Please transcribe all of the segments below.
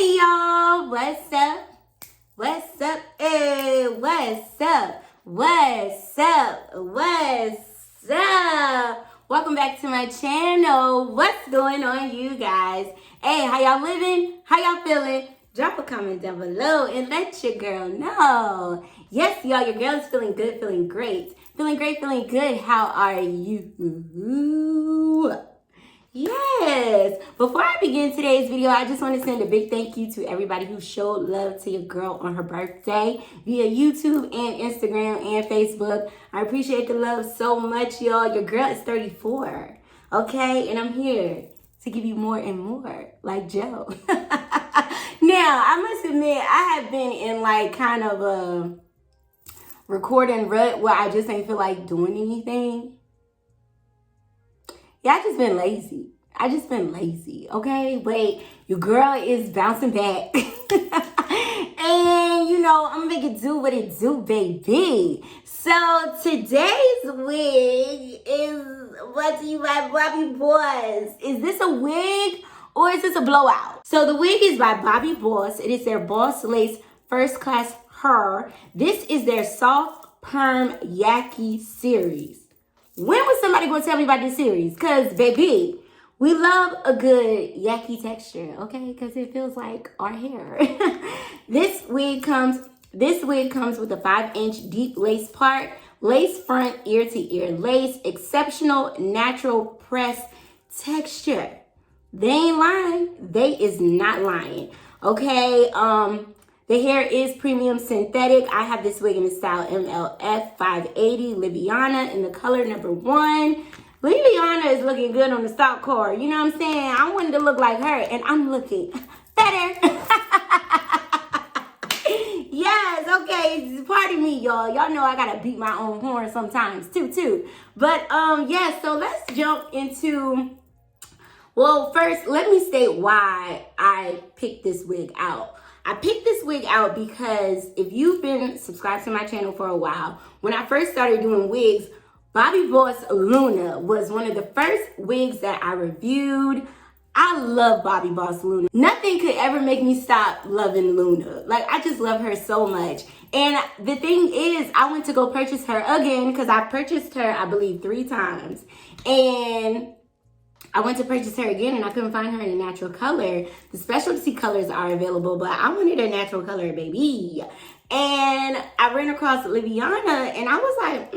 Hey y'all, what's up? What's up? Hey, what's up? What's up? What's up? Welcome back to my channel. What's going on, you guys? Hey, how y'all living? How y'all feeling? Drop a comment down below and let your girl know. Yes, y'all, your girl is feeling good, feeling great. Feeling great, feeling good. How are you? Yes. Before I begin today's video, I just want to send a big thank you to everybody who showed love to your girl on her birthday via YouTube and Instagram and Facebook. I appreciate the love so much, y'all. Your girl is 34, okay? And I'm here to give you more and more, like Joe. Now, I must admit, I have been in like kind of a recording rut where I just ain't feel like doing anything. Yeah, I just been lazy. Okay? But your girl is bouncing back. And, you know, I'm gonna make it do what it do, baby. So, today's wig is brought to you by Bobbi Boss. Is this a wig or is this a blowout? So, the wig is by Bobbi Boss. It is their Boss Lace First Class Her. This is their Soft Perm Yaki series. When was somebody going to tell me about this series? Because, baby, we love a good yaki texture, okay? Because it feels like our hair. This wig comes with a 5-inch deep lace part, lace front, ear-to-ear lace, exceptional natural press texture. They ain't lying. They is not lying, okay? The hair is premium synthetic. I have this wig in the style MLF580 Livana in the color number 1. Livana is looking good on the stock card. You know what I'm saying? I wanted to look like her, and I'm looking better. Yes, okay. Pardon me, y'all. Y'all know I gotta beat my own horn sometimes too. But yeah. So let's jump into. Well, first, let me state why I picked this wig out. I picked this wig out because if you've been subscribed to my channel for a while, when I first started doing wigs, Bobbi Boss LYNA was one of the first wigs that I reviewed. I love Bobbi Boss LYNA. Nothing could ever make me stop loving LYNA. Like, I just love her so much. And the thing is, I went to go purchase her again because I purchased her, I believe, 3 times. And I went to purchase her again and I couldn't find her in a natural color. The specialty colors are available, but I wanted a natural color, baby. And I ran across Livana and I was like,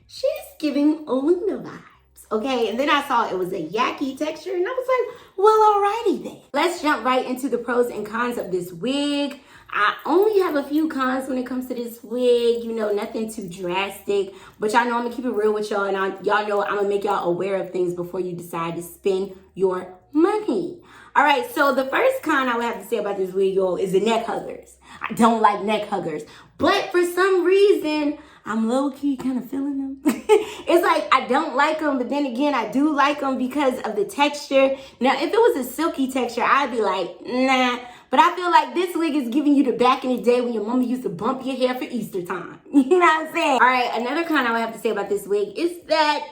she's giving LYNA vibes, okay? And then I saw it was a yaki texture and I was like, well, alrighty then. Let's jump right into the pros and cons of this wig. I only have a few cons when it comes to this wig, you know, nothing too drastic, but y'all know I'm gonna keep it real with y'all, and y'all know I'm gonna make y'all aware of things before you decide to spend your money. All right, so the first con I would have to say about this wig, y'all, is the neck huggers. I don't like neck huggers, but for some reason, I'm low-key kind of feeling them. It's like I don't like them, but then again, I do like them because of the texture. Now, if it was a silky texture, I'd be like, nah. But I feel like this wig is giving you the back in the day when your mama used to bump your hair for Easter time. You know what I'm saying? All right, another con I would have to say about this wig is that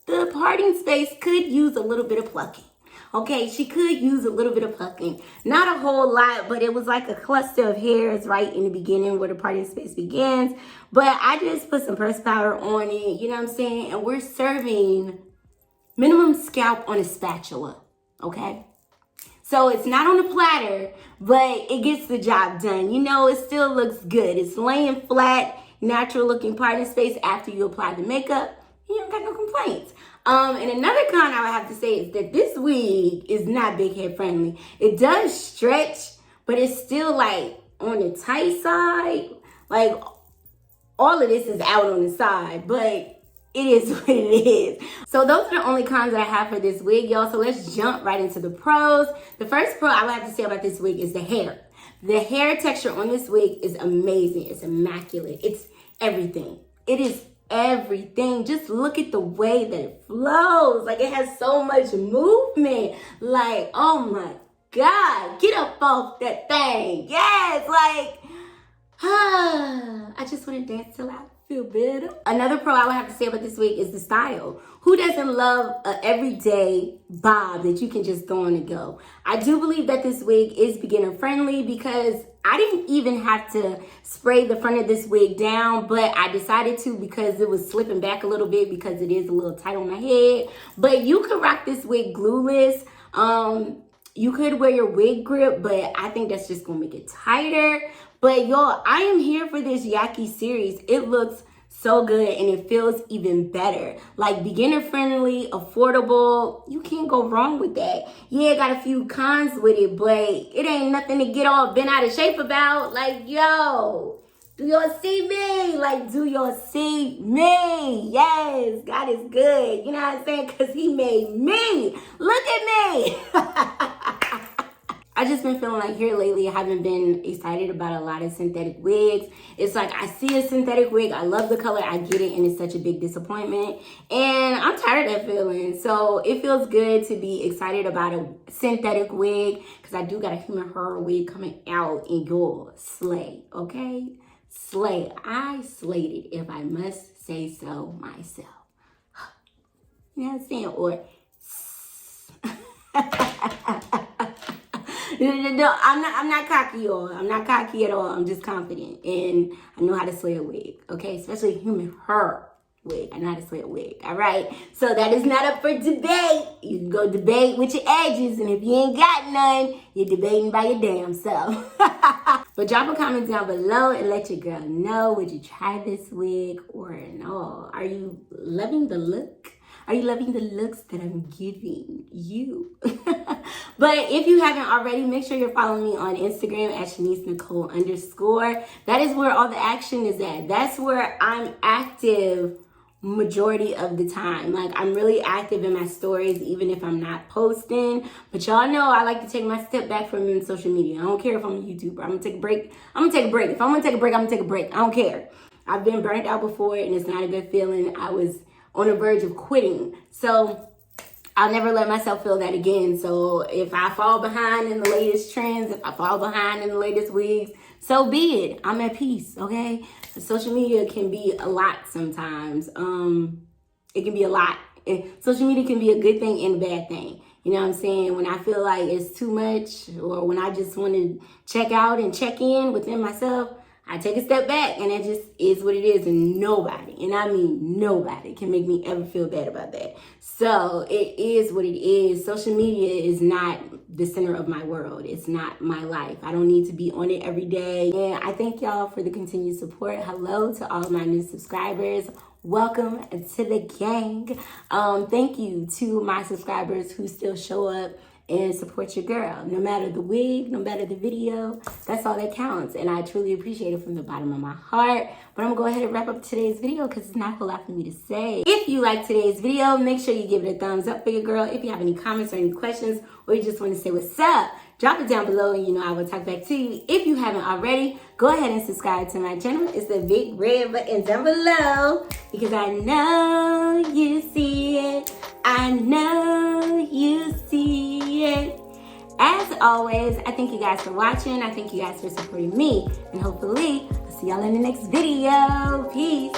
the parting space could use a little bit of plucking. Okay, she could use a little bit of plucking. Not a whole lot, but it was like a cluster of hairs right in the beginning where the parting space begins. But I just put some press powder on it, you know what I'm saying? And we're serving minimum scalp on a spatula, okay? So it's not on a platter, but it gets the job done. You know, it still looks good. It's laying flat, natural looking parting space after you apply the makeup. You don't got no complaints. And another con I would have to say is that this wig is not big head friendly. It does stretch, but it's still like on the tight side. Like all of this is out on the side, but it is what it is. So those are the only cons that I have for this wig, y'all. So let's jump right into the pros. The first pro I would have to say about this wig is the hair. The hair texture on this wig is amazing. It's immaculate. It's everything. It is everything. Just look at the way that it flows. Like, it has so much movement. Like, oh my God, get up off that thing. Yes, like, I just want to dance till I Feel better. Another pro I would have to say about this wig is the style. Who doesn't love an everyday bob that you can just throw on and go? I do believe that this wig is beginner friendly because I didn't even have to spray the front of this wig down, but I decided to because it was slipping back a little bit because it is a little tight on my head. But you could rock this wig glueless. You could wear your wig grip, but I think that's just gonna make it tighter. But y'all, I am here for this Yaki series. It looks so good and it feels even better. Like beginner friendly, affordable. You can't go wrong with that. Yeah, got a few cons with it, but it ain't nothing to get all bent out of shape about. Like, yo, do y'all see me? Like, do y'all see me? Yes, God is good. You know what I'm saying? Because he made me. Look at me. I just been feeling like here lately, I haven't been excited about a lot of synthetic wigs. It's like I see a synthetic wig, I love the color, I get it, and it's such a big disappointment. And I'm tired of that feeling. So it feels good to be excited about a synthetic wig because I do got a human hair wig coming out in your slay, okay? Slay. I slayed it, if I must say so myself. You know what I'm saying? Or no, I'm not cocky, y'all. I'm not cocky at all. I'm just confident. And I know how to slay a wig, okay? Especially a human hair wig. I know how to slay a wig, all right? So that is not up for debate. You can go debate with your edges. And if you ain't got none, you're debating by your damn self. But drop a comment down below and let your girl know. Would you try this wig or no? Are you loving the look? Are you loving the looks that I'm giving you? But if you haven't already, make sure you're following me on Instagram at Shanise Nicole _. That is where all the action is at. That's where I'm active majority of the time. Like, I'm really active in my stories, even if I'm not posting. But y'all know I like to take my step back from social media. I don't care if I'm a YouTuber. I'm gonna take a break. I'm gonna take a break. If I'm gonna take a break, I'm gonna take a break. I don't care. I've been burnt out before, and it's not a good feeling. I was on the verge of quitting. So I'll never let myself feel that again. So if I fall behind in the latest trends, if I fall behind in the latest wigs, so be it. I'm at peace, okay? Social media can be a lot sometimes. It can be a lot. Social media can be a good thing and a bad thing. You know what I'm saying? When I feel like it's too much, or when I just want to check out and check in within myself, I take a step back, and it just is what it is, and nobody, and I mean nobody, can make me ever feel bad about that. So it is what it is. Social media is not the center of my world. It's not my life. I don't need to be on it every day. And I thank y'all for the continued support. Hello to all my new subscribers. Welcome to the gang. Thank you to my subscribers who still show up and support your girl. No matter the wig, no matter the video, that's all that counts. And I truly appreciate it from the bottom of my heart. But I'm gonna go ahead and wrap up today's video because it's not a whole lot for me to say. If you like today's video, make sure you give it a thumbs up for your girl. If you have any comments or any questions, or you just want to say what's up, drop it down below and you know I will talk back to you. If you haven't already, go ahead and subscribe to my channel. It's the big red button down below because I know you see it. I know you see it. As always, I thank you guys for watching. I thank you guys for supporting me. And hopefully, I'll see y'all in the next video. Peace.